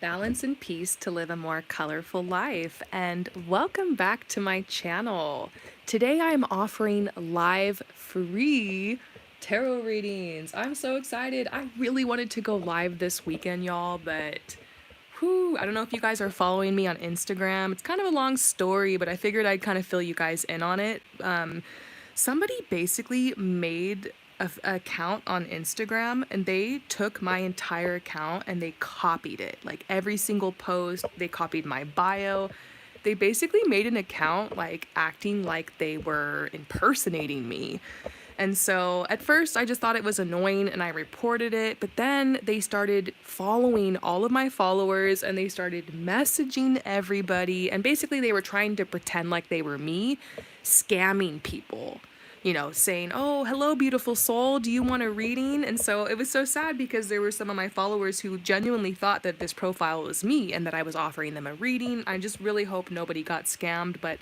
Balance and peace to live a more colorful life, and welcome back to my channel. Today I am offering live free tarot readings. I'm so excited. I really wanted to go live this weekend, y'all, but I don't know if you guys are following me on Instagram. It's kind of a long story, but I figured I'd kind of fill you guys in on it. Somebody basically made a account on Instagram and they took my entire account and they copied it. Like every single post, they copied my bio. They basically made an account like acting like they were impersonating me. And so at first I just thought it was annoying and I reported it, but then they started following all of my followers and they started messaging everybody. And basically they were trying to pretend like they were me, scamming people, saying, "Oh, hello, beautiful soul. Do you want a reading?" And so it was so sad because there were some of my followers who genuinely thought that this profile was me and that I was offering them a reading. I just really hope nobody got scammed, but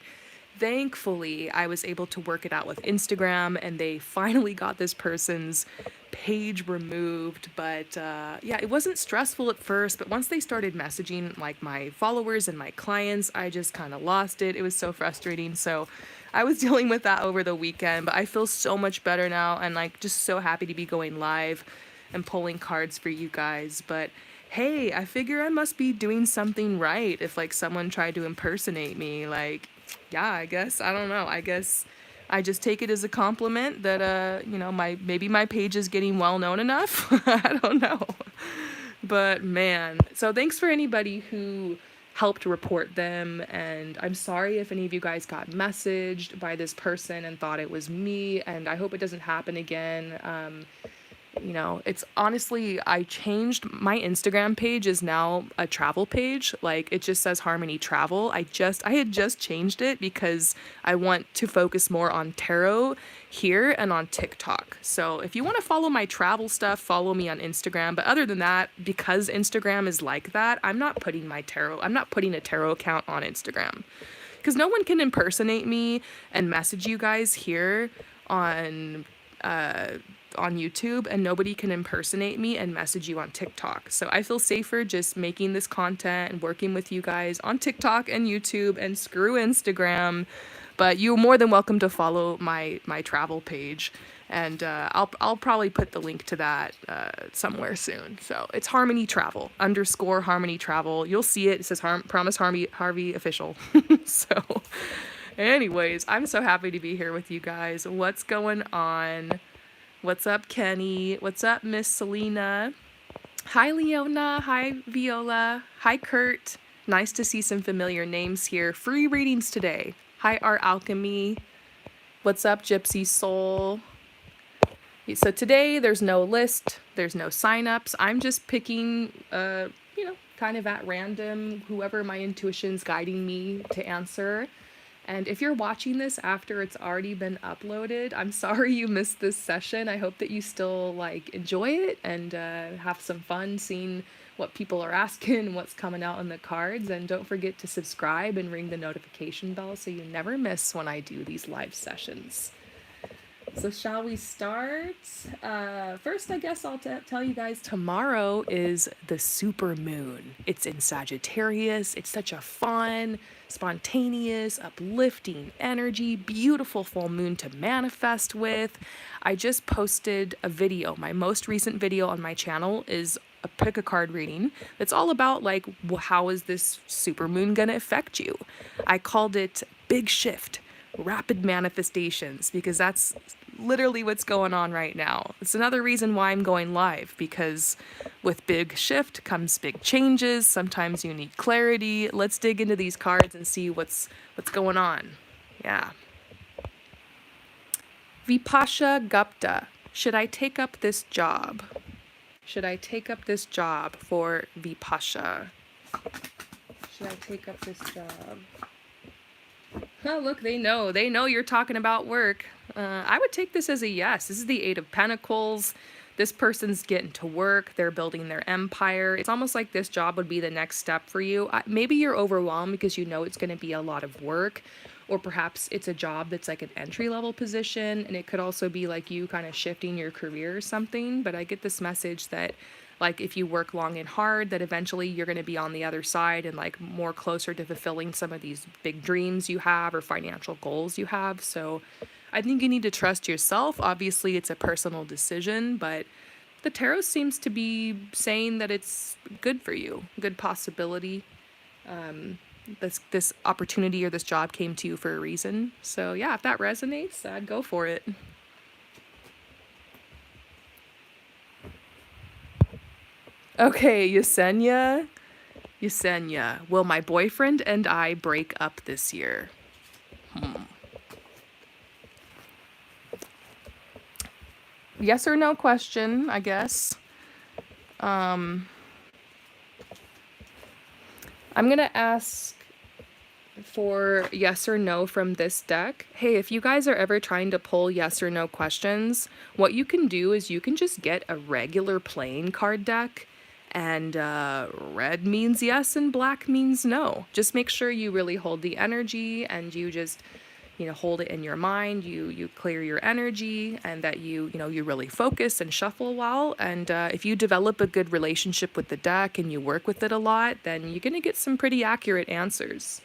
thankfully, I was able to work it out with Instagram and they finally got this person's page removed. But yeah, it wasn't stressful at first, but once they started messaging like my followers and my clients, I just kind of lost it. It was so frustrating. So I was dealing with that over the weekend, but I feel so much better now and like just so happy to be going live and pulling cards for you guys. But hey, I figure I must be doing something right if like someone tried to impersonate me. Like, yeah, I guess I don't know. I guess I just take it as a compliment that my page is getting well known enough. I don't know. But man, so thanks for anybody who helped report them, and I'm sorry if any of you guys got messaged by this person and thought it was me, and I hope it doesn't happen again. It's honestly, I changed my Instagram page is now a travel page. Like it just says Harmony Travel. I had just changed it because I want to focus more on tarot here and on TikTok. So if you want to follow my travel stuff, follow me on Instagram. But other than that, because Instagram is like that, I'm not putting a tarot account on Instagram. Because no one can impersonate me and message you guys here on on YouTube, and nobody can impersonate me and message you on TikTok. So I feel safer just making this content and working with you guys on TikTok and YouTube, and screw Instagram. But you're more than welcome to follow my travel page, and I'll probably put the link to that somewhere soon. So it's Harmony Travel _ Harmony Travel. You'll see it. It says Promise Harvey Official. So, anyways, I'm so happy to be here with you guys. What's going on? What's up, Kenny? What's up, Miss Selena? Hi, Leona. Hi, Viola. Hi, Kurt. Nice to see some familiar names here. Free readings today. Hi, Art Alchemy. What's up, Gypsy Soul? So today there's no list, there's no signups. I'm just picking, kind of at random, whoever my intuition's guiding me to answer. And if you're watching this after it's already been uploaded, I'm sorry you missed this session. I hope that you still enjoy it and have some fun seeing what people are asking and what's coming out on the cards. And don't forget to subscribe and ring the notification bell so you never miss when I do these live sessions. So shall we start? First, I guess I'll tell you guys tomorrow is the super moon. It's in Sagittarius. It's such a fun, spontaneous, uplifting energy, beautiful full moon to manifest with. I just posted a video. My most recent video on my channel is a pick a card reading. It's all about how is this super moon gonna affect you? I called it Big Shift, Rapid Manifestations, because that's literally what's going on right now. It's another reason why I'm going live, because with big shift comes big changes. Sometimes you need clarity. Let's dig into these cards and see what's going on. Yeah. Vipasha Gupta. Should I take up this job? Should I take up this job for Vipasha? Should I take up this job? Oh, look, they know you're talking about work. I would take this as a yes. This is the Eight of Pentacles. This person's getting to work. They're building their empire. It's almost like this job would be the next step for you. Maybe you're overwhelmed because you know it's going to be a lot of work, or perhaps it's a job that's like an entry-level position, and it could also be like you kind of shifting your career or something. But I get this message that like if you work long and hard, that eventually you're going to be on the other side and like more closer to fulfilling some of these big dreams you have or financial goals you have. So I think you need to trust yourself. Obviously, it's a personal decision, but the tarot seems to be saying that it's good for you, good possibility. This opportunity or this job came to you for a reason. So yeah, if that resonates, I'd go for it. Okay, Yesenia. Yesenia, will my boyfriend and I break up this year? Yes or no question, I guess. I'm gonna ask for yes or no from this deck. Hey, if you guys are ever trying to pull yes or no questions, what you can do is you can just get a regular playing card deck, and red means yes and black means no. Just make sure you really hold the energy and you just, hold it in your mind. You clear your energy, and that you really focus and shuffle well. And if you develop a good relationship with the deck and you work with it a lot, then you're gonna get some pretty accurate answers.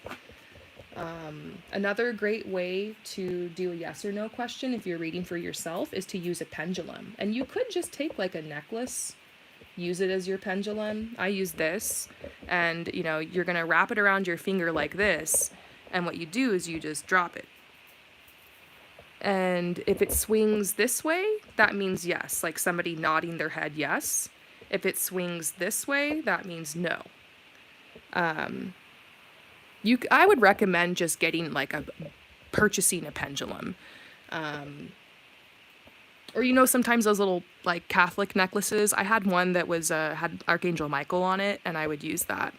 Another great way to do a yes or no question if you're reading for yourself is to use a pendulum. And you could just take like a necklace, use it as your pendulum. I use this, and you're gonna wrap it around your finger like this, and what you do is you just drop it. And if it swings this way, that means yes, like somebody nodding their head yes. If it swings this way, that means no. I would recommend just getting purchasing a pendulum. Or sometimes those little like Catholic necklaces. I had one that was had Archangel Michael on it, and I would use that.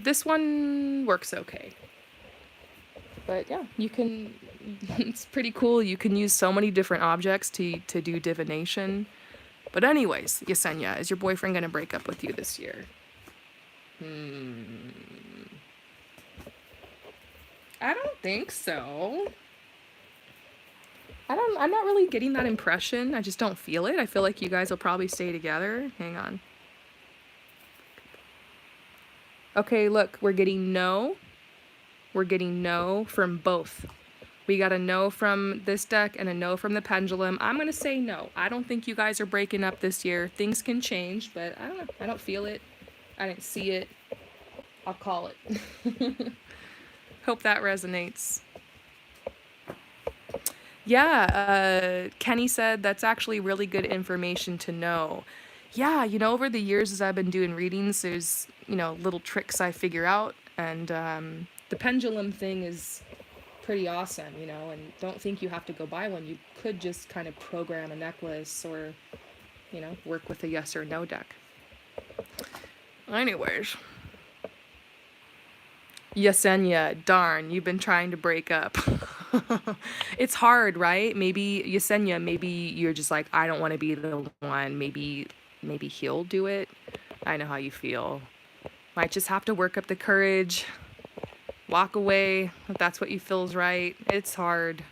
This one works okay. But yeah, you can, it's pretty cool. You can use so many different objects to do divination. But anyways, Yesenia, is your boyfriend gonna break up with you this year? I don't think so. I'm not really getting that impression. I just don't feel it. I feel like you guys will probably stay together. Hang on. Okay, look, we're getting no. We're getting no from both. We got a no from this deck and a no from the pendulum. I'm going to say no. I don't think you guys are breaking up this year. Things can change, but I don't know. I don't feel it. I didn't see it. I'll call it. Hope that resonates. Yeah, Kenny said that's actually really good information to know. Yeah, over the years as I've been doing readings, there's, little tricks I figure out. And the pendulum thing is pretty awesome, and don't think you have to go buy one. You could just kind of program a necklace or, work with a yes or no deck. Anyways. Yesenia, darn, you've been trying to break up. It's hard, right? Maybe, Yesenia, maybe you're just like, I don't want to be the one. Maybe he'll do it. I know how you feel. Might just have to work up the courage. Walk away if that's what you feel is right. It's hard.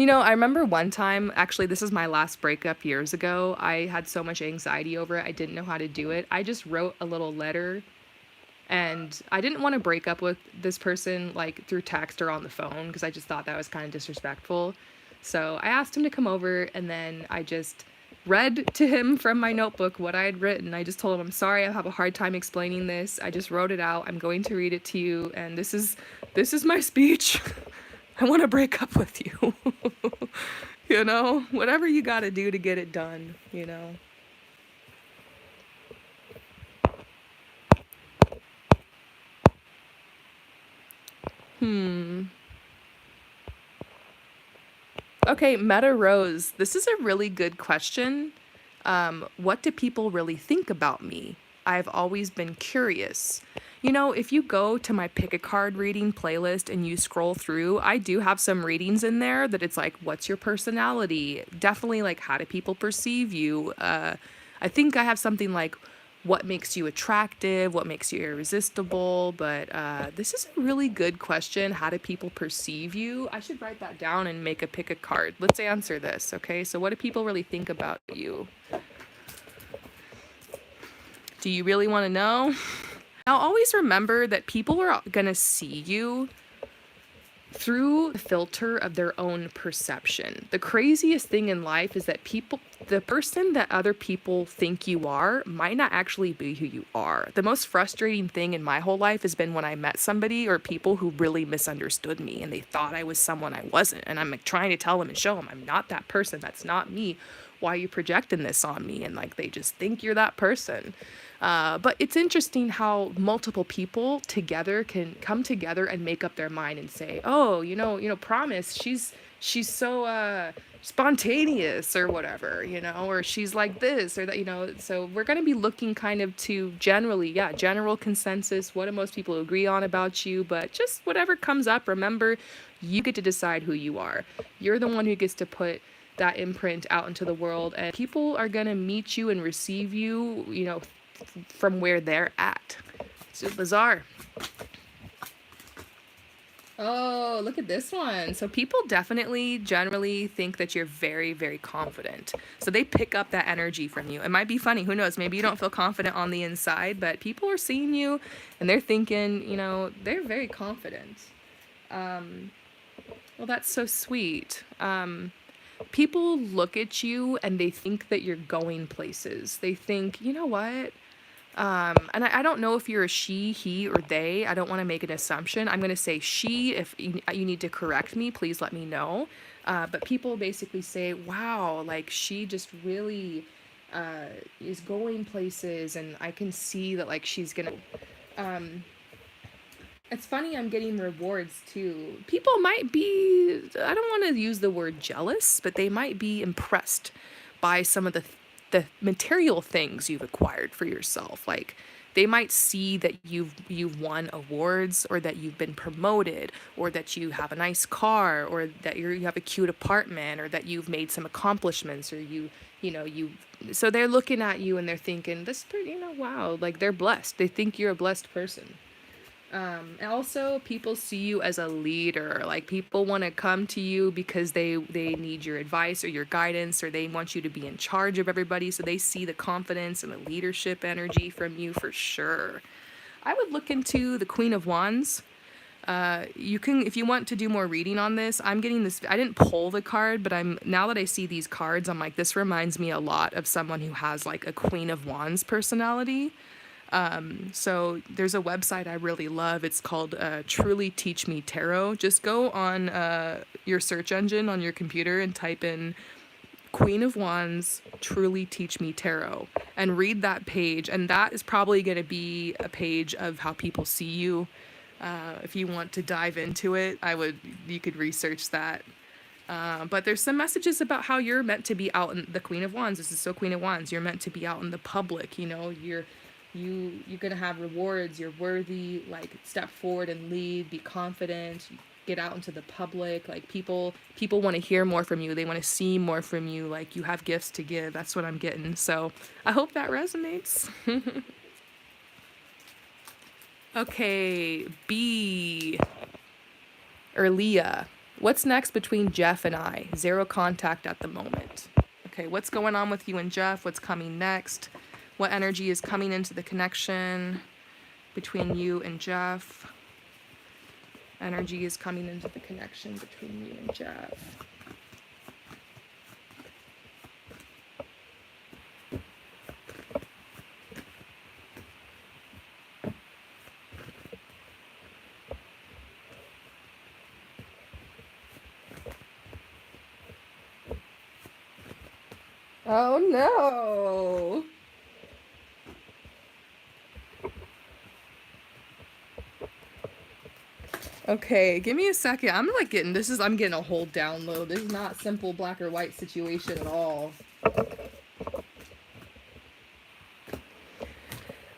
I remember one time, actually, this is my last breakup years ago. I had so much anxiety over it. I didn't know how to do it. I just wrote a little letter, and I didn't want to break up with this person like through text or on the phone because I just thought that was kind of disrespectful. So I asked him to come over, and then I just read to him from my notebook what I had written. I just told him, I'm sorry, I have a hard time explaining this. I just wrote it out. I'm going to read it to you, and this is my speech. I want to break up with you. Whatever you got to do to get it done, Okay, Meta Rose, this is a really good question. What do people really think about me? I've always been curious. If you go to my Pick a Card reading playlist and you scroll through, I do have some readings in there that it's like, what's your personality? Definitely like, how do people perceive you? I think I have something like, what makes you attractive, what makes you irresistible. But this is a really good question. How do people perceive you? I should write that down and make a pick a card. Let's answer this, okay? So what do people really think about you? Do you really want to know? Now, always remember that people are going to see you through the filter of their own perception. The craziest thing in life is that the person that other people think you are might not actually be who you are. The most frustrating thing in my whole life has been when I met somebody or people who really misunderstood me and they thought I was someone I wasn't. And I'm like trying to tell them and show them I'm not that person. That's not me. Why are you projecting this on me? And like they just think you're that person. But it's interesting how multiple people together can come together and make up their mind and say, oh, Promise, she's so spontaneous or whatever, or she's like this or that. So we're going to be looking kind of to general consensus. What do most people agree on about you? But just whatever comes up, remember, you get to decide who you are. You're the one who gets to put that imprint out into the world, and people are going to meet you and receive you, from where they're at. So bizarre. Oh, look at this one. So people definitely generally think that you're very, very confident. So they pick up that energy from you. It might be funny. Who knows? Maybe you don't feel confident on the inside, but people are seeing you and they're thinking, they're very confident. Well, that's so sweet. People look at you and they think that you're going places. They think, you know what? And I don't know if you're a she, he, or they. I don't want to make an assumption. I'm going to say she. If you need to correct me, please let me know. But people basically say, wow, like she just really is going places, and I can see that like she's going to... It's funny, I'm getting rewards too. People might be, I don't want to use the word jealous, but they might be impressed by some of the material things you've acquired for yourself. Like they might see that you've won awards, or that you've been promoted, or that you have a nice car, or that you have a cute apartment, or that you've made some accomplishments, or so they're looking at you and they're thinking this, wow, like they're blessed. They think you're a blessed person. And also people see you as a leader. Like people want to come to you because they need your advice or your guidance, or they want you to be in charge of everybody. So they see the confidence and the leadership energy from you for sure. I would look into the Queen of Wands. You can, if you want to do more reading on this, I'm getting this, I didn't pull the card, but now that I see these cards, I'm like, this reminds me a lot of someone who has like a Queen of Wands personality. So there's a website I really love. It's called Truly Teach Me Tarot. Just go on your search engine on your computer and type in Queen of Wands, Truly Teach Me Tarot, and read that page. And that is probably going to be a page of how people see you. If you want to dive into it, you could research that. But there's some messages about how you're meant to be out in the Queen of Wands. This is so Queen of Wands. You're meant to be out in the public, you're gonna have rewards. You're worthy. Like step forward and lead. Be confident. Get out into the public. Like people want to hear more from you. They want to see more from you. Like you have gifts to give. That's what I'm getting. So I hope that resonates. Okay, B or Leah. What's next between Jeff and I? Zero contact at the moment. Okay, what's going on with you and Jeff? What's coming next? What energy is coming into the connection between you and Jeff? Energy is coming into the connection between you and Jeff. Oh no! Okay, give me a second. I'm getting a whole download. This is not simple black or white situation at all.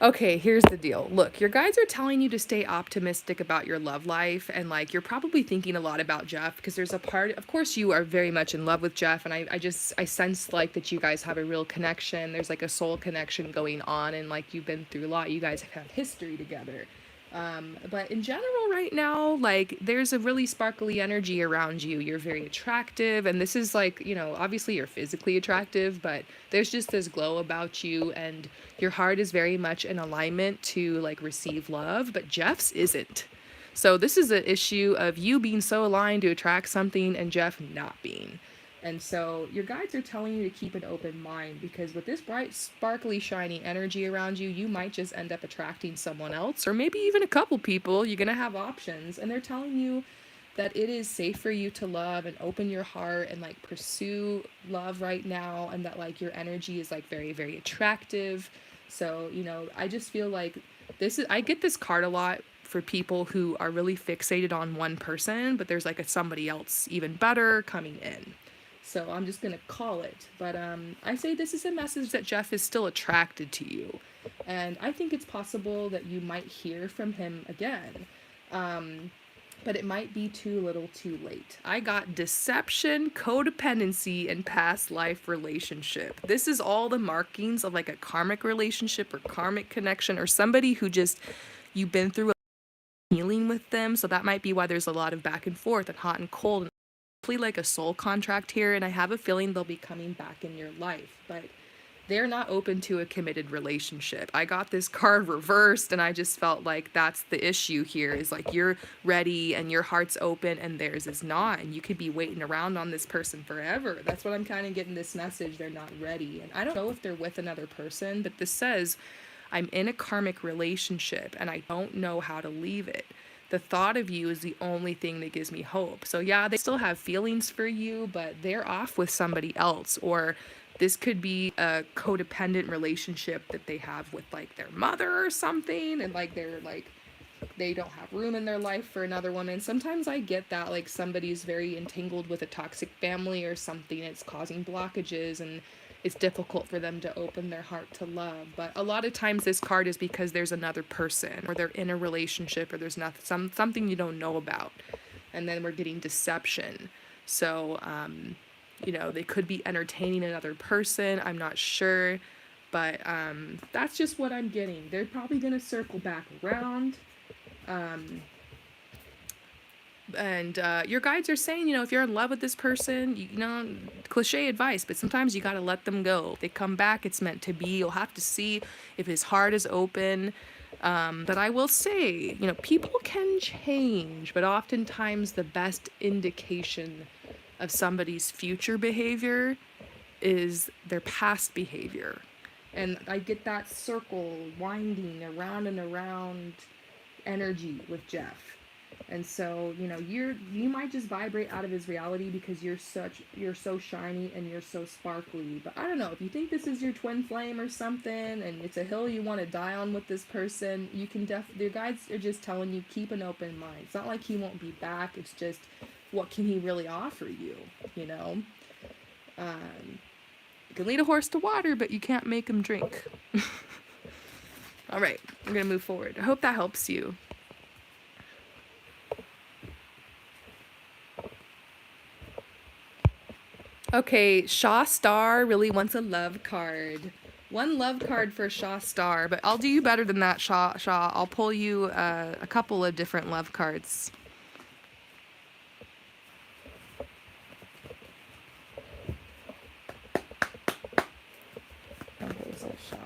Okay, here's the deal. Look, your guides are telling you to stay optimistic about your love life, and like you're probably thinking a lot about Jeff because there's a part, of course, you are very much in love with Jeff, and I sense like that you guys have a real connection. There's like a soul connection going on, and like you've been through a lot. You guys have had history together. But in general, right now, like there's a really sparkly energy around you. You're very attractive, and this is like, obviously you're physically attractive, but there's just this glow about you, and your heart is very much in alignment to like receive love, but Jeff's isn't. So this is an issue of you being so aligned to attract something and Jeff not being. And so your guides are telling you to keep an open mind because with this bright, sparkly, shiny energy around you, you might just end up attracting someone else or maybe even a couple people. You're going to have options. And they're telling you that it is safe for you to love and open your heart and like pursue love right now. And that like your energy is like very, very attractive. So, I just feel like I get this card a lot for people who are really fixated on one person, but there's like a somebody else even better coming in. So I'm just going to call it. But I say this is a message that Jeff is still attracted to you. And I think it's possible that you might hear from him again. But it might be too little too late. I got deception, codependency, and past life relationship. This is all the markings of like a karmic relationship or karmic connection or somebody who just, you've been through a healing with them. So that might be why there's a lot of back and forth and hot and cold and like a soul contract here, and I have a feeling they'll be coming back in your life, but they're not open to a committed relationship. I got this card reversed and I just felt like that's the issue here is like you're ready and your heart's open and theirs is not, and you could be waiting around on this person forever. That's what I'm kind of getting this message. They're not ready, and I don't know if they're with another person, but this says I'm in a karmic relationship and I don't know how to leave it. The thought of you is the only thing that gives me hope. So yeah, they still have feelings for you, but they're off with somebody else. Or this could be a codependent relationship that they have with like their mother or something. And like they don't have room in their life for another woman. Sometimes I get that like somebody's very entangled with a toxic family or something. It's causing blockages and it's difficult for them to open their heart to love. But a lot of times this card is because there's another person or they're in a relationship or there's something you don't know about. And then we're getting deception. So, they could be entertaining another person. I'm not sure. But that's just what I'm getting. They're probably going to circle back around. And your guides are saying, if you're in love with this person, cliche advice, but sometimes you got to let them go. If they come back, it's meant to be. You'll have to see if his heart is open. But I will say, people can change, but oftentimes the best indication of somebody's future behavior is their past behavior. And I get that circle winding around and around energy with Jeff. And so, you might just vibrate out of his reality because you're so shiny and you're so sparkly. But I don't know, if you think this is your twin flame or something and it's a hill you want to die on with this person, you can your guides are just telling you keep an open mind. It's not like he won't be back. It's just what can he really offer you, You can lead a horse to water, but you can't make him drink. All right, I'm going to move forward. I hope that helps you. Okay, Shaw Star really wants a love card. One love card for Shaw Star, but I'll do you better than that, Shaw. I'll pull you a couple of different love cards. Okay, so Shaw.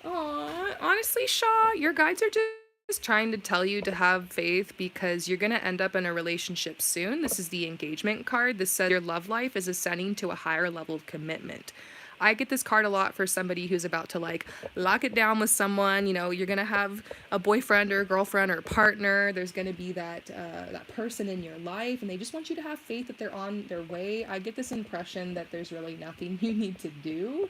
Aw, honestly, Shaw, your guides are just trying to tell you to have faith because you're going to end up in a relationship soon. This is the engagement card. This says your love life is ascending to a higher level of commitment. I get this card a lot for somebody who's about to like lock it down with someone. You're going to have a boyfriend or a girlfriend or a partner. There's going to be that person in your life and they just want you to have faith that they're on their way. I get this impression that there's really nothing you need to do.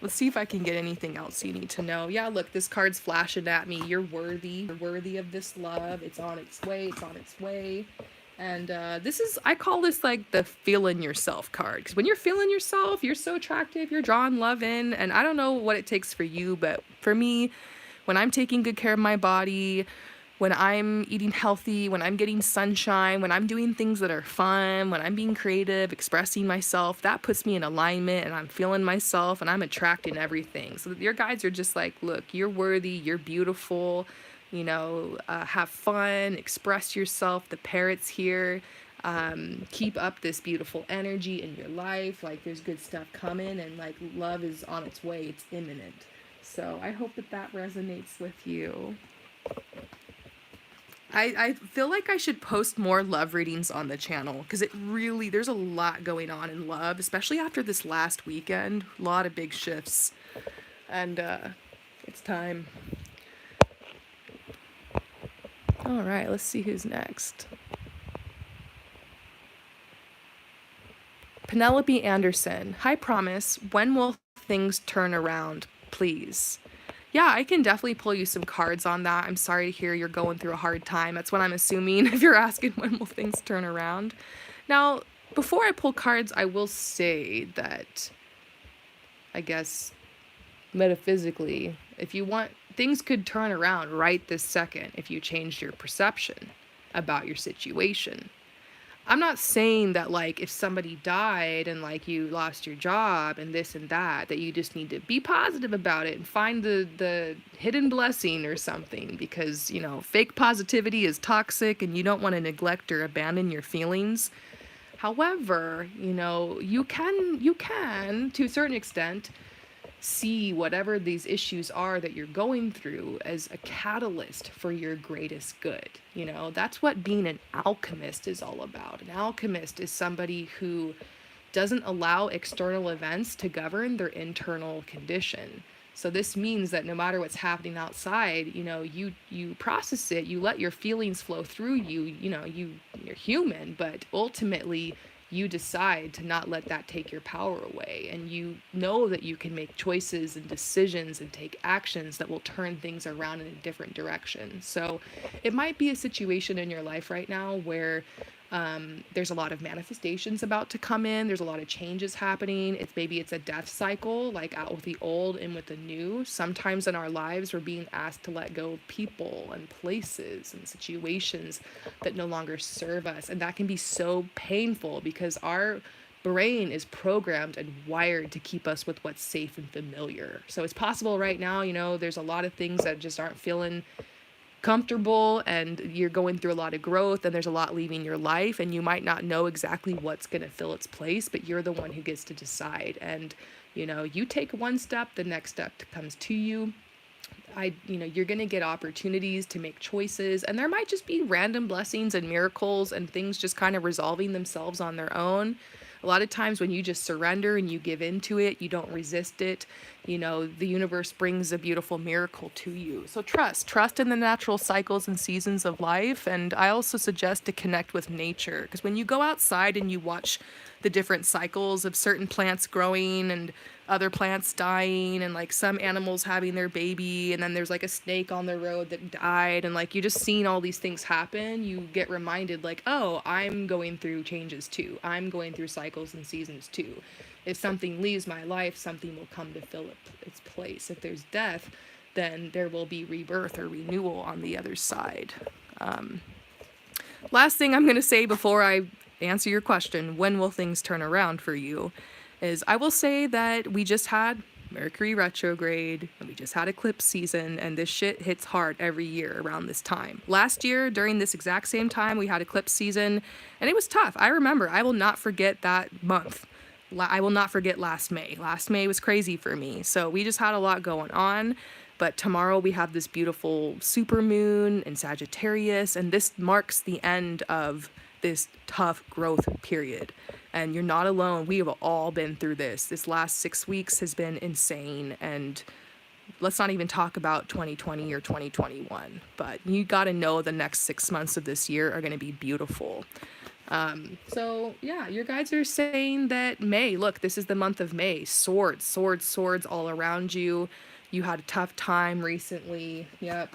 Let's see if I can get anything else you need to know. Yeah, look, this card's flashing at me. You're worthy. You're worthy of this love. It's on its way. It's on its way. And I call this like the feeling yourself card. Because when you're feeling yourself, you're so attractive, you're drawing love in. And I don't know what it takes for you, but for me, when I'm taking good care of my body, when I'm eating healthy, when I'm getting sunshine, when I'm doing things that are fun, when I'm being creative, expressing myself, that puts me in alignment and I'm feeling myself and I'm attracting everything. So your guides are just like, look, you're worthy, you're beautiful, have fun, express yourself. The parrot's here. Keep up this beautiful energy in your life. Like there's good stuff coming and like love is on its way. It's imminent. So I hope that that resonates with you. I feel like I should post more love readings on the channel because there's a lot going on in love, especially after this last weekend. A lot of big shifts. And it's time. All right, let's see who's next. Penelope Anderson. Hi, Promise. When will things turn around, please? Yeah, I can definitely pull you some cards on that. I'm sorry to hear you're going through a hard time. That's what I'm assuming if you're asking when will things turn around. Now, before I pull cards, I will say that, I guess, metaphysically, if you want, things could turn around right this second if you changed your perception about your situation. I'm not saying that like if somebody died and like you lost your job and this and that you just need to be positive about it and find the hidden blessing or something, because fake positivity is toxic and you don't want to neglect or abandon your feelings. However, you can to a certain extent see whatever these issues are that you're going through as a catalyst for your greatest good. That's what being an alchemist is all about. An alchemist is somebody who doesn't allow external events to govern their internal condition. So this means that no matter what's happening outside, you process it, you let your feelings flow through you, you're human, but ultimately you decide to not let that take your power away. And you know that you can make choices and decisions and take actions that will turn things around in a different direction. So it might be a situation in your life right now where there's a lot of manifestations about to come in. There's a lot of changes happening. Maybe it's a death cycle, like out with the old and with the new. Sometimes in our lives, we're being asked to let go of people and places and situations that no longer serve us. And that can be so painful because our brain is programmed and wired to keep us with what's safe and familiar. So it's possible right now, there's a lot of things that just aren't feeling comfortable and you're going through a lot of growth and there's a lot leaving your life and you might not know exactly what's going to fill its place, but you're the one who gets to decide. And you take one step, the next step comes to you. You're going to get opportunities to make choices, and there might just be random blessings and miracles and things just kind of resolving themselves on their own. A lot of times when you just surrender and you give into it, you don't resist it, the universe brings a beautiful miracle to you. So trust in the natural cycles and seasons of life. And I also suggest to connect with nature, because when you go outside and you watch the different cycles of certain plants growing and other plants dying and like some animals having their baby, and then there's like a snake on the road that died, and like you just seen all these things happen, you get reminded like, oh, I'm going through changes too. I'm going through cycles and seasons too. If something leaves my life, something will come to fill its place. If there's death, then there will be rebirth or renewal on the other side. Last thing I'm going to say before I answer your question, when will things turn around for you, is I will say that we just had Mercury retrograde and we just had eclipse season, and this shit hits hard every year around this time. Last year, during this exact same time, we had eclipse season and it was tough. I remember, I will not forget that month. I will not forget last May. Last May was crazy for me. So we just had a lot going on. But tomorrow we have this beautiful supermoon in Sagittarius, and this marks the end of this tough growth period. And you're not alone. We have all been through this. This last 6 weeks has been insane. And let's not even talk about 2020 or 2021. But you got to know the next 6 months of this year are going to be beautiful. So yeah, your guides are saying that May, look, this is the month of May. Swords, swords, swords all around you. You had a tough time recently. Yep.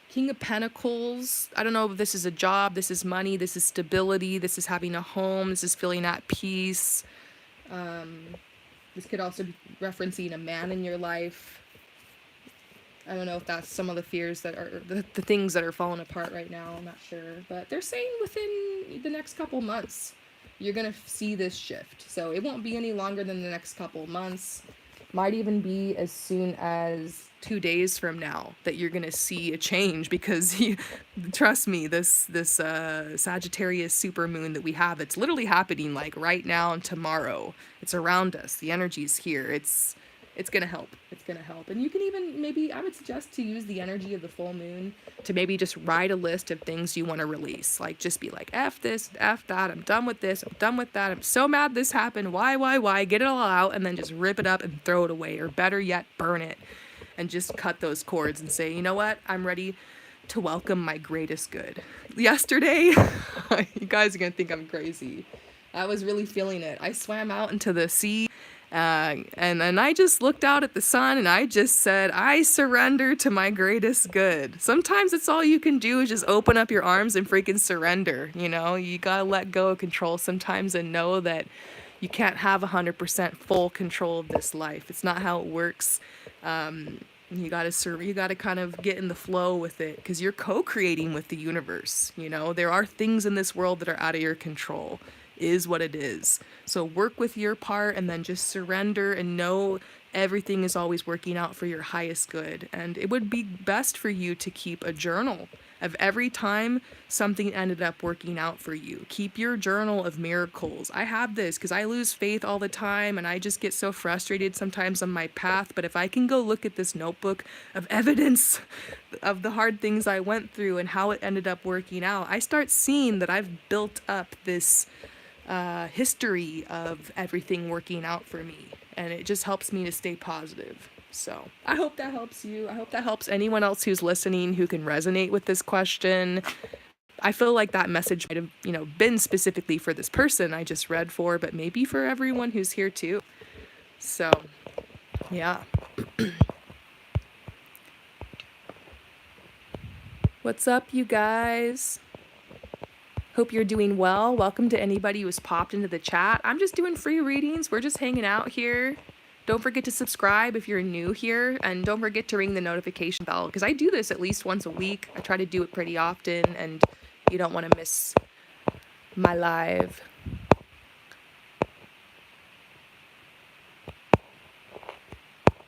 King of Pentacles. I don't know if this is a job, this is money, this is stability, this is having a home, this is feeling at peace. This could also be referencing a man in your life. I don't know if that's some of the fears that are the things that are falling apart right now. I'm not sure. But they're saying within the next couple months, you're going to see this shift. So it won't be any longer than the next couple months. Might even be as soon as 2 days from now that you're going to see a change, because trust me, this Sagittarius supermoon that we have, it's literally happening like right now and tomorrow. It's around us. The energy's here. It's going to help. It's going to help. And you can even maybe, I would suggest to use the energy of the full moon to maybe just write a list of things you want to release. Like, just be like, F this, F that, I'm done with this, I'm done with that, I'm so mad this happened, why, get it all out, and then just rip it up and throw it away. Or better yet, burn it and just cut those cords and say, you know what, I'm ready to welcome my greatest good. Yesterday, you guys are going to think I'm crazy. I was really feeling it. I swam out into the sea. And then I just looked out at the sun and I just said, I surrender to my greatest good. Sometimes it's all you can do is just open up your arms and freaking surrender. You know, you gotta let go of control sometimes and know that you can't have 100% full control of this life. It's not how it works. You gotta kind of get in the flow with it, because you're co-creating with the universe. You know, there are things in this world that are out of your control. Is what it is. So work with your part and then just surrender and know everything is always working out for your highest good. And it would be best for you to keep a journal of every time something ended up working out for you. Keep your journal of miracles. I have this because I lose faith all the time and I just get so frustrated sometimes on my path. But if I can go look at this notebook of evidence of the hard things I went through and how it ended up working out, I start seeing that I've built up this history of everything working out for me, and it just helps me to stay positive. So I hope that helps you. I hope that helps anyone else who's listening who can resonate with this question. I feel like that message might have, been specifically for this person I just read for, but maybe for everyone who's here too. So, yeah. What's up, you guys? Hope you're doing well. Welcome to anybody who's popped into the chat. I'm just doing free readings. We're just hanging out here. Don't forget to subscribe if you're new here, and don't forget to ring the notification bell, because I do this at least once a week. I try to do it pretty often, and you don't want to miss my live.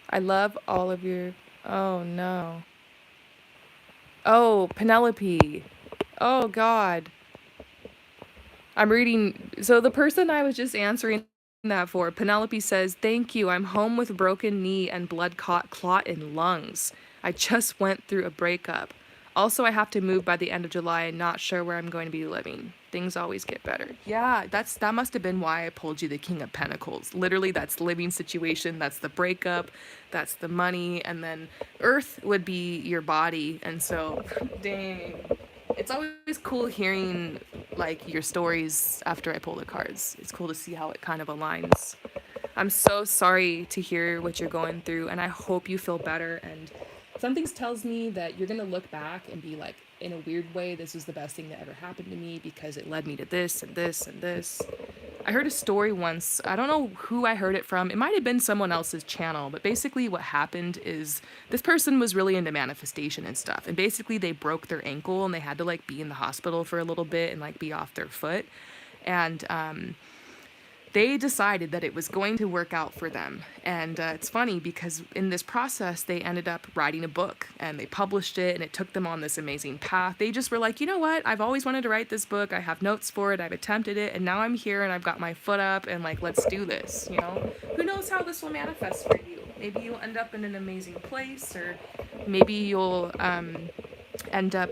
I love all of your... Oh, no. Oh, Penelope. Oh, God. I'm reading, so the person I was just answering that for, Penelope says, thank you, I'm home with broken knee and blood clot in lungs. I just went through a breakup. Also, I have to move by the end of July and not sure where I'm going to be living. Things always get better. Yeah, that must have been why I pulled you the King of Pentacles. Literally, that's the living situation, that's the breakup, that's the money, and then Earth would be your body. And so, dang. It's always cool hearing like your stories after I pull the cards. It's cool to see how it kind of aligns. I'm so sorry to hear what you're going through, and I hope you feel better. And something tells me that you're gonna look back and be like, in a weird way, this was the best thing that ever happened to me because it led me to this and this and this. I heard a story once. I don't know who I heard it from. It might have been someone else's channel, but basically what happened is this person was really into manifestation and stuff. And basically they broke their ankle and they had to like be in the hospital for a little bit and like be off their foot. And they decided that it was going to work out for them. And it's funny because in this process, they ended up writing a book and they published it, and it took them on this amazing path. They just were like, you know what? I've always wanted to write this book. I have notes for it. I've attempted it. And now I'm here and I've got my foot up and like, let's do this. You know, who knows how this will manifest for you? Maybe you'll end up in an amazing place, or maybe you'll end up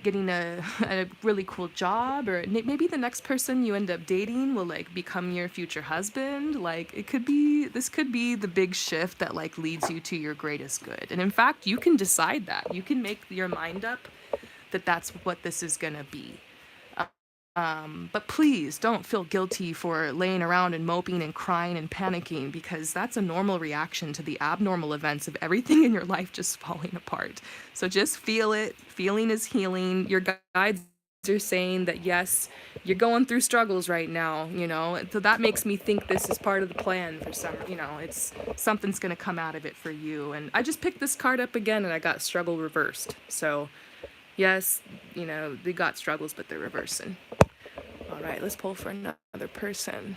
getting a really cool job, or maybe the next person you end up dating will like become your future husband. Like this could be the big shift that like leads you to your greatest good. And in fact, you can decide that. You can make your mind up that that's what this is gonna be. But please don't feel guilty for laying around and moping and crying and panicking, because that's a normal reaction to the abnormal events of everything in your life just falling apart. So just feel it. Feeling is healing. Your guides are saying that yes, you're going through struggles right now, you know. So that makes me think this is part of the plan for some, you know, it's something's going to come out of it for you. And I just picked this card up again and I got struggle reversed. So yes, you know, they got struggles, but they're reversing. All right, let's pull for another person.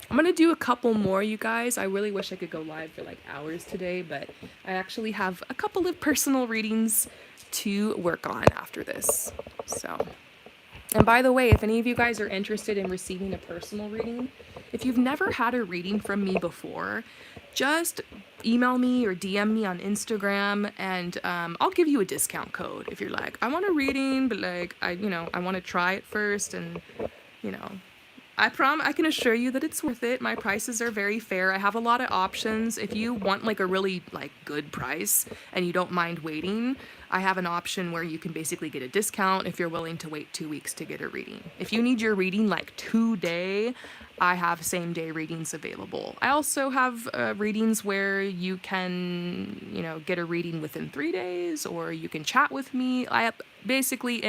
I'm gonna do a couple more, you guys. I really wish I could go live for like hours today, but I actually have a couple of personal readings to work on after this. So, and by the way, if any of you guys are interested in receiving a personal reading, if you've never had a reading from me before, just email me or DM me on Instagram, and I'll give you a discount code if you're like, I want a reading, but like I want to try it first, and you know, I can assure you that it's worth it. My prices are very fair. I have a lot of options. If you want like a really like good price and you don't mind waiting, I have an option where you can basically get a discount if you're willing to wait 2 weeks to get a reading. If you need your reading like today, I have same day readings available. I also have readings where you can, you know, get a reading within 3 days, or you can chat with me. I have basically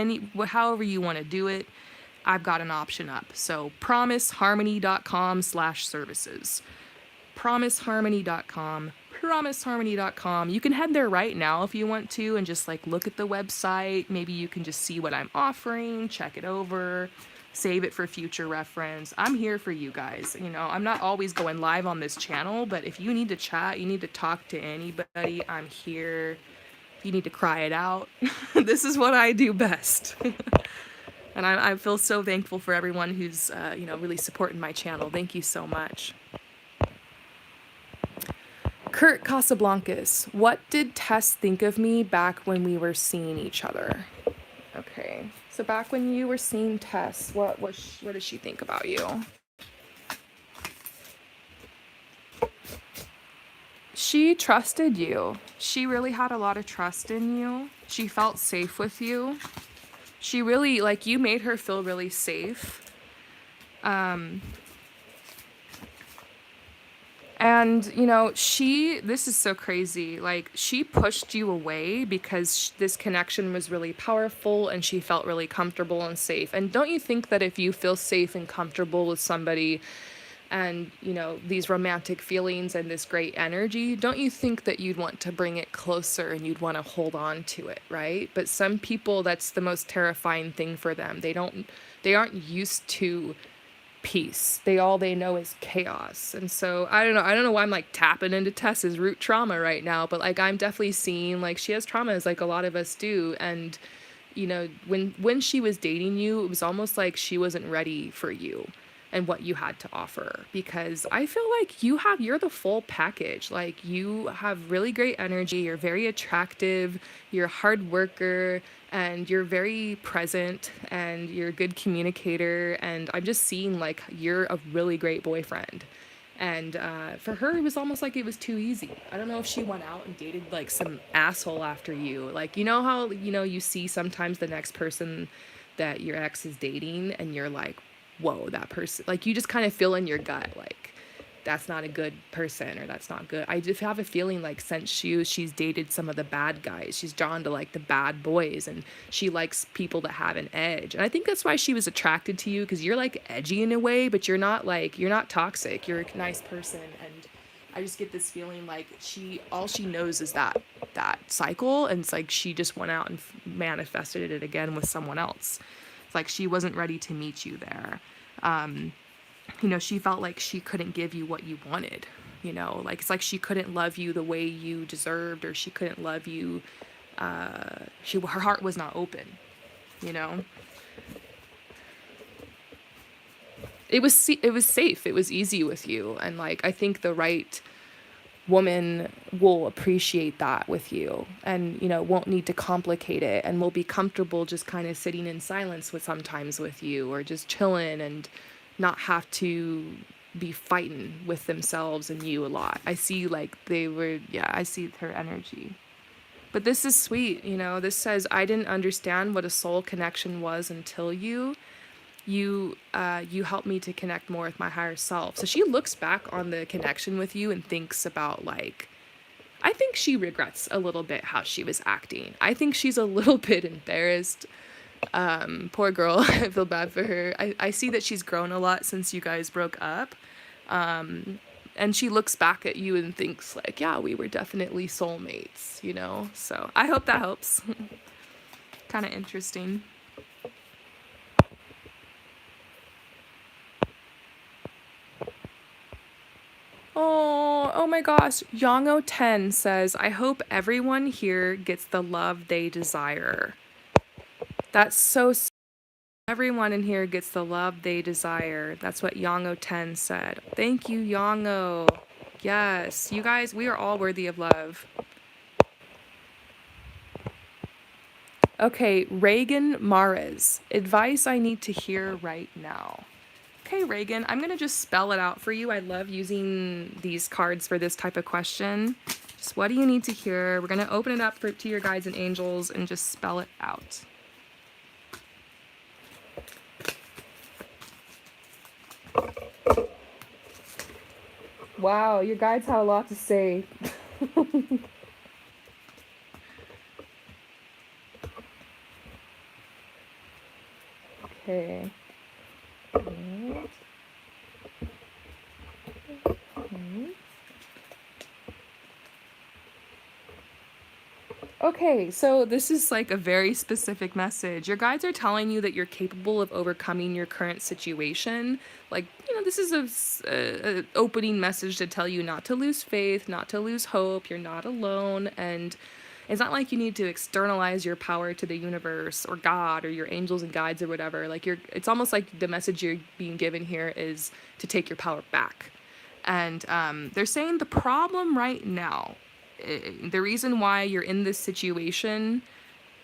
however you want to do it. I've got an option up. So promiseharmony.com/services. Promiseharmony.com. You can head there right now if you want to and just like look at the website. Maybe you can just see what I'm offering, check it over, save it for future reference. I'm here for you guys. You know, I'm not always going live on this channel, but if you need to chat, you need to talk to anybody, I'm here. If you need to cry it out, this is what I do best. And I feel so thankful for everyone who's, really supporting my channel. Thank you so much. Kurt Casablancas, what did Tess think of me back when we were seeing each other? Okay, so back when you were seeing Tess, what did she think about you? She trusted you. She really had a lot of trust in you. She felt safe with you. She really, like, you made her feel really safe. And, you know, this is so crazy, like, she pushed you away because this connection was really powerful and she felt really comfortable and safe. And don't you think that if you feel safe and comfortable with somebody and, you know, these romantic feelings and this great energy, don't you think that you'd want to bring it closer and you'd want to hold on to it, right? But some people, that's the most terrifying thing for them. They aren't used to peace. All they know is chaos. And so I don't know why I'm like tapping into Tess's root trauma right now, but like I'm definitely seeing like she has traumas like a lot of us do. And you know, when she was dating you, it was almost like she wasn't ready for you and what you had to offer, because I feel like you're the full package. Like, you have really great energy, you're very attractive, you're a hard worker, and you're very present, and you're a good communicator, and I'm just seeing like you're a really great boyfriend. And for her, it was almost like it was too easy. I don't know if she went out and dated like some asshole after you. Like, you know how, you know, you see sometimes the next person that your ex is dating and you're like, whoa, that person, like, you just kind of feel in your gut, like, that's not a good person, or that's not good. I just have a feeling like since she's dated some of the bad guys, she's drawn to like the bad boys, and she likes people that have an edge. And I think that's why she was attracted to you, because you're like edgy in a way, but you're not toxic. You're a nice person. And I just get this feeling like all she knows is that cycle, and it's like she just went out and manifested it again with someone else. It's like she wasn't ready to meet you there. You know, she felt like she couldn't give you what you wanted. You know, like, it's like she couldn't love you the way you deserved, or she couldn't love you. Her heart was not open. You know, it was safe. It was easy with you, and like I think the right woman will appreciate that with you, and you know, won't need to complicate it, and will be comfortable just kind of sitting in silence sometimes with you, or just chilling, and not have to be fighting with themselves and you a lot. I see like I see her energy. But this is sweet, you know. This says, I didn't understand what a soul connection was until you. you helped me to connect more with my higher self. So she looks back on the connection with you and thinks about like, I think she regrets a little bit how she was acting. I think she's a little bit embarrassed. Poor girl. I feel bad for her. I see that she's grown a lot since you guys broke up. And she looks back at you and thinks like, yeah, we were definitely soulmates, you know? So I hope that helps. Kind of interesting. Oh my gosh. Yongo10 says, I hope everyone here gets the love they desire. That's so everyone in here gets the love they desire. That's what Yongo10 said. Thank you, Yongo. Yes, you guys, we are all worthy of love. Okay, Reagan Mares. Advice I need to hear right now. Okay, Reagan, I'm going to just spell it out for you. I love using these cards for this type of question. Just what do you need to hear? We're going to open it up to your guides and angels and just spell it out. Wow, your guides have a lot to say. Okay. Okay, so this is like a very specific message. Your guides are telling you that you're capable of overcoming your current situation. Like, you know, this is a opening message to tell you not to lose faith, not to lose hope. You're not alone, and it's not like you need to externalize your power to the universe or God or your angels and guides or whatever. Like it's almost like the message you're being given here is to take your power back. And they're saying the problem right now, the reason why you're in this situation,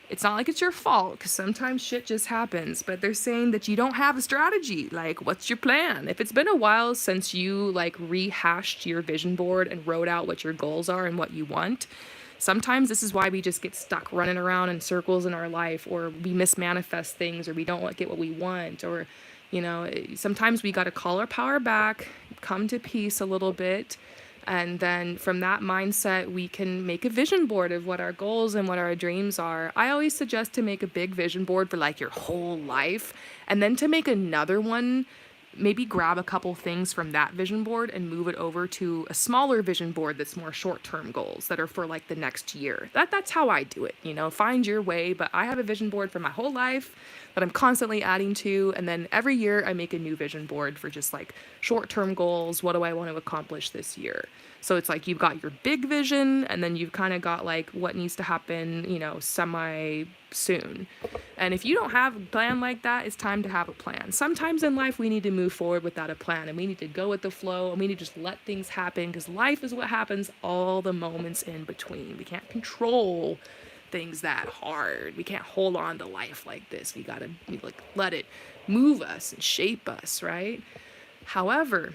it's not like it's your fault, because sometimes shit just happens, but they're saying that you don't have a strategy. Like, what's your plan? If it's been a while since you like rehashed your vision board and wrote out what your goals are and what you want, sometimes this is why we just get stuck running around in circles in our life, or we mismanifest things, or we don't get what we want, or, you know, sometimes we got to call our power back, come to peace a little bit. And then from that mindset, we can make a vision board of what our goals and what our dreams are. I always suggest to make a big vision board for like your whole life, and then to make another one, maybe grab a couple things from that vision board and move it over to a smaller vision board that's more short-term goals that are for like the next year. That's how I do it, you know, find your way. But I have a vision board for my whole life that I'm constantly adding to, and then every year I make a new vision board for just like short-term goals. What do I want to accomplish this year? So it's like you've got your big vision, and then you've kind of got like what needs to happen, you know, semi soon. And if you don't have a plan like that, it's time to have a plan. Sometimes in life we need to move forward without a plan, and we need to go with the flow, and we need to just let things happen, because life is what happens all the moments in between. We can't control things that hard. We can't hold on to life like this. We gotta like let it move us and shape us, right? However,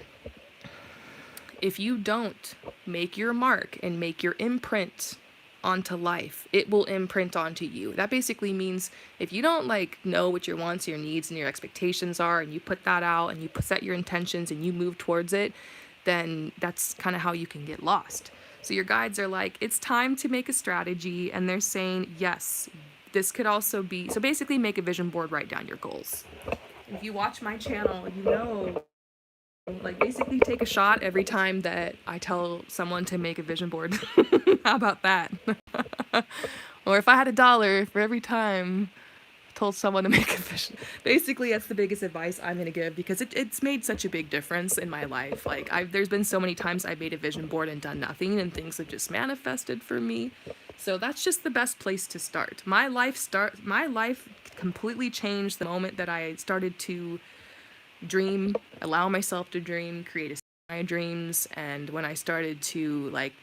if you don't make your mark and make your imprint onto life, it will imprint onto you. That basically means if you don't like know what your wants, your needs, and your expectations are, and you put that out and you set your intentions and you move towards it, then that's kind of how you can get lost. So your guides are like, it's time to make a strategy, and they're saying, yes, this could also be, so basically make a vision board, write down your goals. If you watch my channel, you know, like basically take a shot every time that I tell someone to make a vision board. How about that? Or if I had $1 for every time I told someone to make a vision. Basically, that's the biggest advice I'm going to give, because it's made such a big difference in my life. Like there's been so many times I've made a vision board and done nothing, and things have just manifested for me. So that's just the best place to start. My life completely changed the moment that I started to dream, allow myself to dream, create my dreams, and when I started to like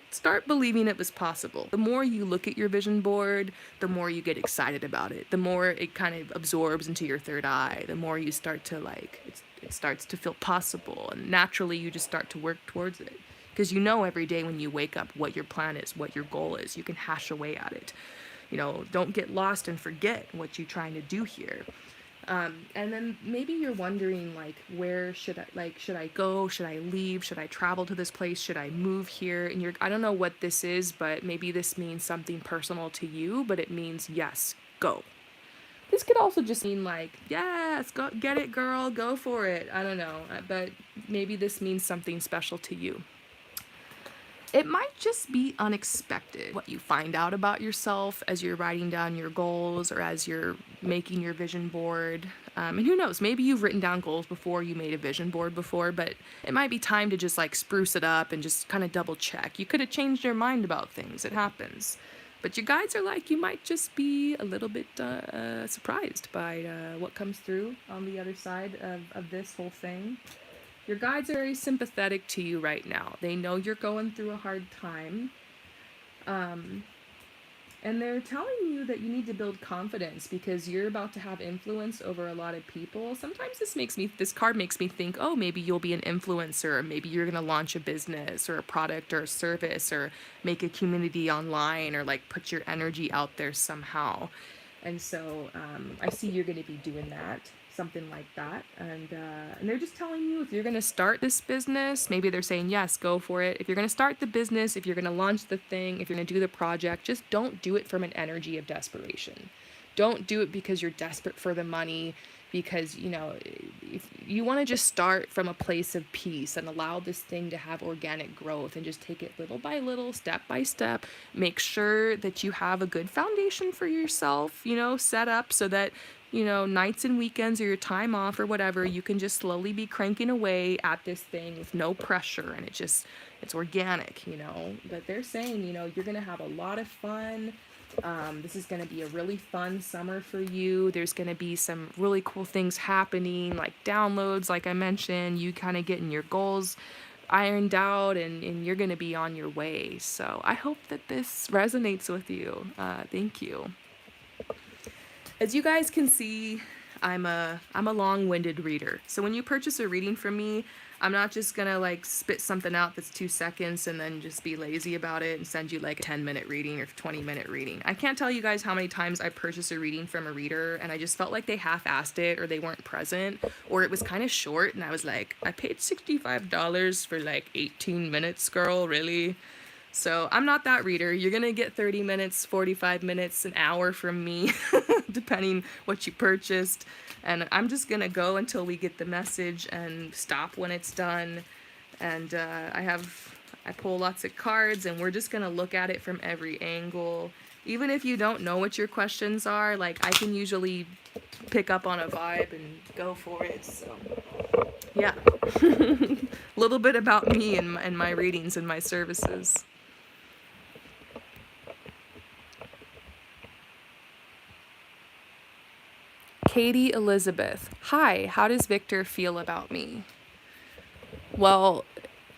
start believing it was possible. The more you look at your vision board, the more you get excited about it. The more it kind of absorbs into your third eye. The more you start to like, it starts to feel possible, and naturally you just start to work towards it. Because you know every day when you wake up what your plan is, what your goal is. You can hash away at it. You know, don't get lost and forget what you're trying to do here. And then maybe you're wondering like, where should I go? Should I leave? Should I travel to this place? Should I move here? And I don't know what this is, but maybe this means something personal to you, but it means yes, go. This could also just mean like, yes, go get it, girl, go for it. I don't know, but maybe this means something special to you. It might just be unexpected what you find out about yourself as you're writing down your goals or as you're making your vision board. And who knows, maybe you've written down goals before, you made a vision board before, but it might be time to just like spruce it up and just kind of double check. You could have changed your mind about things, it happens. But your guides are like, you might just be a little bit surprised by what comes through on the other side of this whole thing. Your guides are very sympathetic to you right now. They know you're going through a hard time. And they're telling you that you need to build confidence because you're about to have influence over a lot of people. Sometimes this card makes me think, oh, maybe you'll be an influencer, or maybe you're going to launch a business or a product or a service or make a community online or like put your energy out there somehow. And so I see you're going to be doing that, something like that. And they're just telling you if you're going to start this business, maybe they're saying, yes, go for it. If you're going to start the business, if you're going to launch the thing, if you're going to do the project, just don't do it from an energy of desperation. Don't do it because you're desperate for the money, because, you know, if you want to just start from a place of peace and allow this thing to have organic growth and just take it little by little, step by step, make sure that you have a good foundation for yourself, you know, set up so that, you know, nights and weekends or your time off or whatever, you can just slowly be cranking away at this thing with no pressure, and it's organic, you know. But they're saying, you know, you're going to have a lot of fun. This is going to be a really fun summer for you. There's going to be some really cool things happening, like downloads, like I mentioned, you kind of getting your goals ironed out, and you're going to be on your way. So I hope that this resonates with you. Thank you. As you guys can see, I'm a long-winded reader. So when you purchase a reading from me, I'm not just gonna like spit something out that's 2 seconds and then just be lazy about it and send you like a 10-minute reading or 20-minute reading. I can't tell you guys how many times I purchased a reading from a reader and I just felt like they half-assed it, or they weren't present, or it was kind of short and I was like, I paid $65 for like 18 minutes, girl, really? So I'm not that reader. You're going to get 30 minutes, 45 minutes, an hour from me, depending what you purchased. And I'm just going to go until we get the message and stop when it's done. And I pull lots of cards, and we're just going to look at it from every angle. Even if you don't know what your questions are, like I can usually pick up on a vibe and go for it. So yeah, a little bit about me and my readings and my services. Katie Elizabeth. Hi, how does Victor feel about me? Well,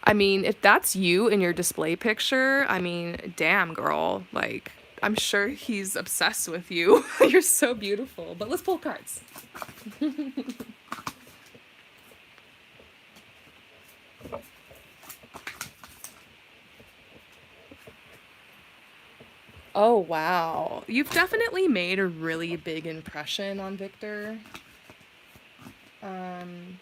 I mean, if that's you in your display picture, I mean, damn, girl. Like, I'm sure he's obsessed with you. You're so beautiful. But let's pull cards. Oh, wow. You've definitely made a really big impression on Victor. Um,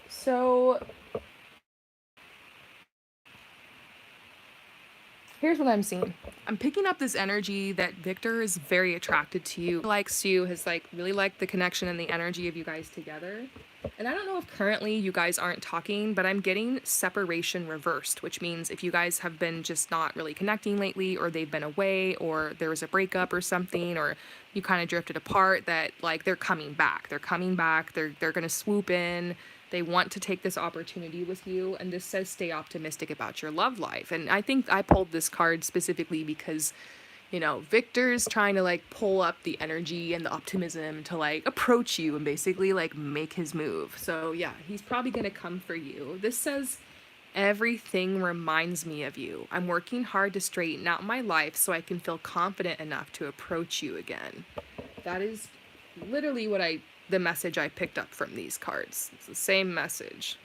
so here's what I'm seeing. I'm picking up this energy that Victor is very attracted to you, likes you, has like really liked the connection and the energy of you guys together. And I don't know if currently you guys aren't talking, but I'm getting separation reversed, which means if you guys have been just not really connecting lately, or they've been away, or there was a breakup or something, or you kind of drifted apart, that like they're coming back. They're coming back. They're going to swoop in. They want to take this opportunity with you, and this says stay optimistic about your love life. And I think I pulled this card specifically because, you know, Victor's trying to like pull up the energy and the optimism to like approach you and basically like make his move. So yeah, he's probably gonna come for you. This says everything reminds me of you. I'm working hard to straighten out my life so I can feel confident enough to approach you again. That is literally the message I picked up from these cards. It's the same message.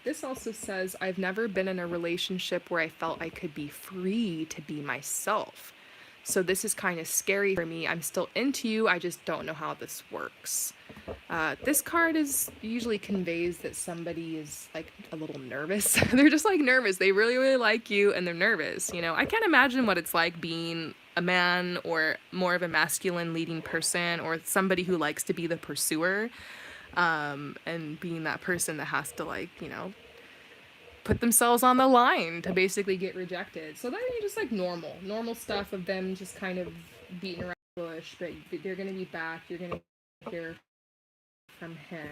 This also says, I've never been in a relationship where I felt I could be free to be myself. So this is kind of scary for me. I'm still into you. I just don't know how this works. This card is usually conveys that somebody is like a little nervous. They're just like nervous. They really, really like you and they're nervous. You know, I can't imagine what it's like being a man or more of a masculine leading person or somebody who likes to be the pursuer, and being that person that has to, like, you know, put themselves on the line to basically get rejected. So that is just like normal stuff of them just kind of beating around the bush, but they're gonna be back. You're gonna hear from him.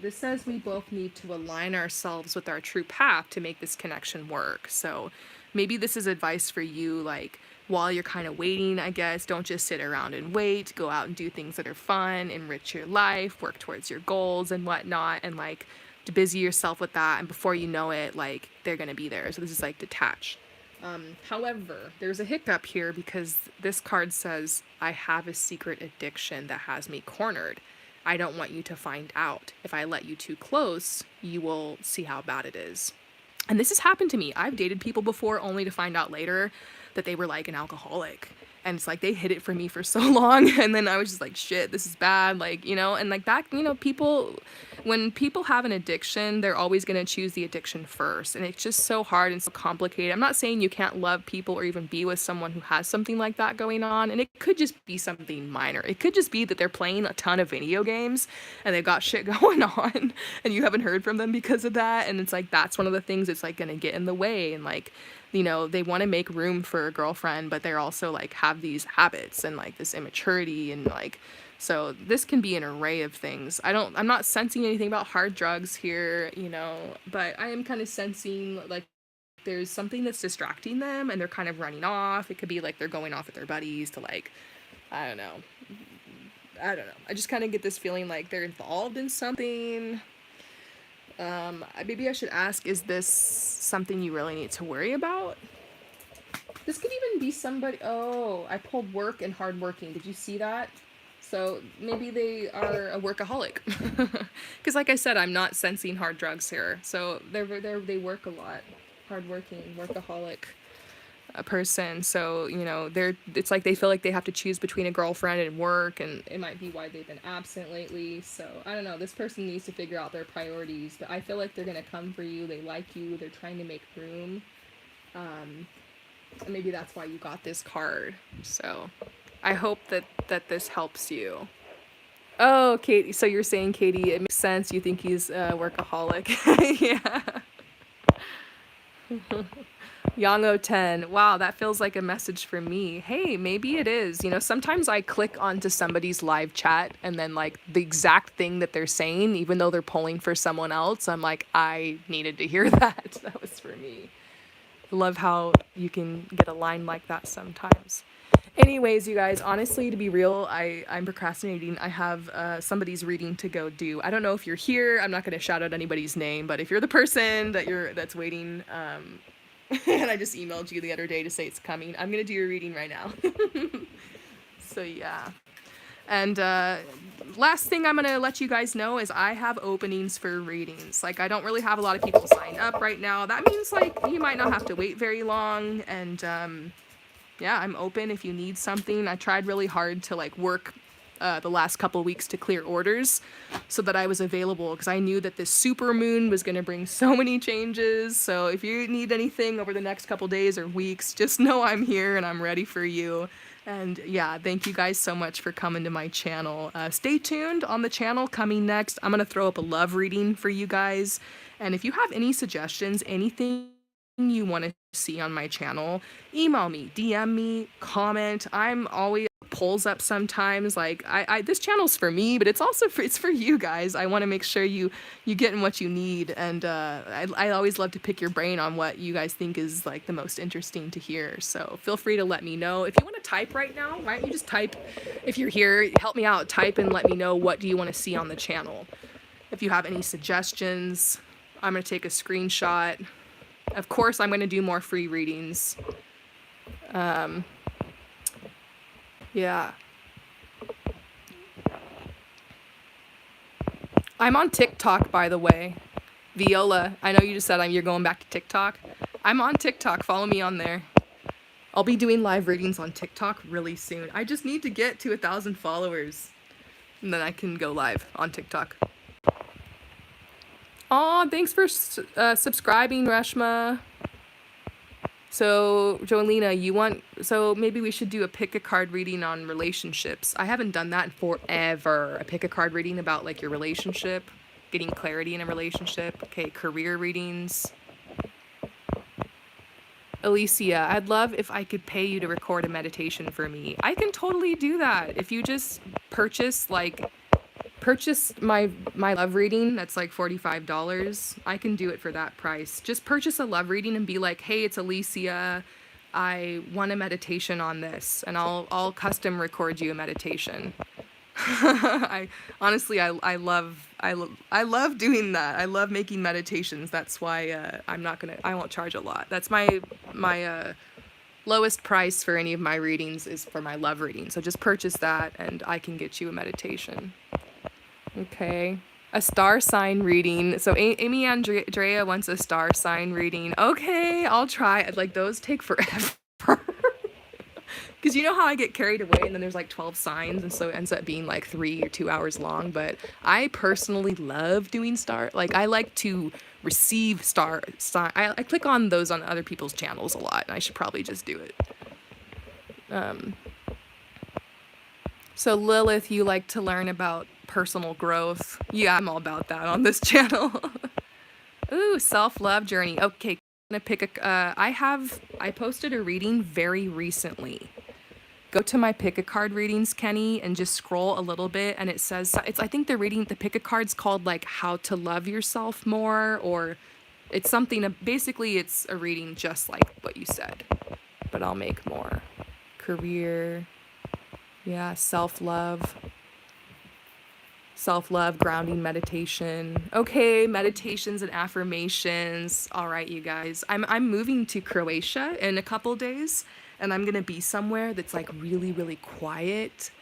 This says we both need to align ourselves with our true path to make this connection work. So maybe this is advice for you, like while you're kind of waiting, I guess, don't just sit around and wait. Go out and do things that are fun, enrich your life, work towards your goals and whatnot, and like to busy yourself with that. And before you know it, like they're going to be there. So this is like detached. However, there's a hiccup here because this card says, I have a secret addiction that has me cornered. I don't want you to find out. If I let you too close, you will see how bad it is. And this has happened to me. I've dated people before only to find out later that they were like an alcoholic. And it's like they hid it from me for so long. And then I was just like, shit, this is bad. Like, you know, and like that, you know, people, when people have an addiction, they're always going to choose the addiction first. And it's just so hard and so complicated. I'm not saying you can't love people or even be with someone who has something like that going on. And it could just be something minor. It could just be that they're playing a ton of video games and they've got shit going on and you haven't heard from them because of that. And it's like, that's one of the things that's like going to get in the way. And like, you know, they want to make room for a girlfriend, but they're also like have these habits and like this immaturity and like, so this can be an array of things. I'm not sensing anything about hard drugs here, you know, but I am kind of sensing like there's something that's distracting them and they're kind of running off. It could be like they're going off with their buddies to like, I don't know. I just kind of get this feeling like they're involved in something. Maybe I should ask, is this something you really need to worry about? This could even be somebody, oh, I pulled work and hardworking. Did you see that? So maybe they are a workaholic. Because like I said, I'm not sensing hard drugs here. So they work a lot. Hardworking, workaholic. A person, so you know it's like they feel like they have to choose between a girlfriend and work, and it might be why they've been absent lately. So I don't know, this person needs to figure out their priorities, but I feel like they're gonna come for you. They like you, they're trying to make room, and maybe that's why you got this card. So I hope that this helps you. Oh, Katie, so you're saying, Katie, it makes sense, you think he's a workaholic. Yeah. Yango 10. Wow, that feels like a message for me. Hey, maybe it is. You know, sometimes I click onto somebody's live chat and then like the exact thing that they're saying, even though they're pulling for someone else, I'm like, I needed to hear that. That was for me. Love how you can get a line like that sometimes. Anyways, you guys, honestly, to be real, I'm procrastinating. I have somebody's reading to go do. I don't know if you're here. I'm not going to shout out anybody's name, but if you're the person that's waiting, and I just emailed you the other day to say it's coming, I'm going to do your reading right now. So yeah. And last thing I'm going to let you guys know is I have openings for readings. Like, I don't really have a lot of people sign up right now. That means, like, you might not have to wait very long. And, yeah, I'm open if you need something. I tried really hard to, like, work the last couple weeks to clear orders so that I was available, because I knew that this super moon was going to bring so many changes. So if you need anything over the next couple days or weeks, just know I'm here and I'm ready for you. And yeah, thank you guys so much for coming to my channel. Stay tuned on the channel. Coming next, I'm going to throw up a love reading for you guys. And if you have any suggestions, anything you want to see on my channel, email me, DM me, comment. I'm always polls up sometimes. Like I this channel's for me, but it's also it's for you guys. I want to make sure you get what you need, and I always love to pick your brain on what you guys think is like the most interesting to hear. So feel free to let me know. If you want to type right now, why don't you just type? If you're here, help me out, type and let me know what do you want to see on the channel. If you have any suggestions, I'm going to take a screenshot. Of course, I'm going to do more free readings. Yeah. I'm on TikTok, by the way. Viola, I know you just said you're going back to TikTok. I'm on TikTok. Follow me on there. I'll be doing live readings on TikTok really soon. I just need to get to 1,000 followers, and then I can go live on TikTok. Aw, thanks for subscribing, Reshma. So, Jolena, so maybe we should do a pick a card reading on relationships. I haven't done that in forever. A pick a card reading about like your relationship, getting clarity in a relationship. Okay, career readings. Alicia, I'd love if I could pay you to record a meditation for me. I can totally do that. If you just purchase my love reading, that's like $45. I can do it for that price. Just purchase a love reading and be like, "Hey, it's Alicia. I want a meditation on this." And I'll custom record you a meditation. I honestly I love doing that. I love making meditations. That's why I won't charge a lot. That's my lowest price for any of my readings is for my love reading. So just purchase that and I can get you a meditation. Okay. A star sign reading. So Amy Andrea wants a star sign reading. Okay, I'll try. Like those take forever. Because you know how I get carried away and then there's like 12 signs and so it ends up being like 3 or 2 hours long. But I personally love doing I like to receive star sign. I click on those on other people's channels a lot, and I should probably just do it. So Lilith, you like to learn about personal growth. Yeah, I'm all about that on this channel. Ooh, self-love journey. Okay, I'm gonna pick I posted a reading very recently. Go to my pick a card readings, Kenny, and just scroll a little bit, and it says I think the pick a card's called like how to love yourself more, or it's something. Basically, it's a reading just like what you said, but I'll make more. Career, yeah, self-love, grounding meditation. Okay, meditations and affirmations. All right, you guys, I'm moving to Croatia in a couple days. And I'm gonna be somewhere that's like really, really quiet,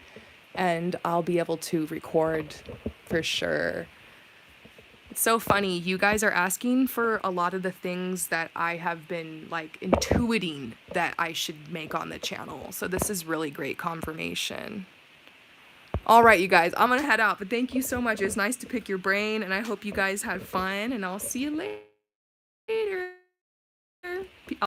and I'll be able to record for sure. It's so funny. You guys are asking for a lot of the things that I have been like intuiting that I should make on the channel. So this is really great confirmation. All right, you guys, I'm gonna head out, but thank you so much. It was nice to pick your brain, and I hope you guys had fun, and I'll see you later.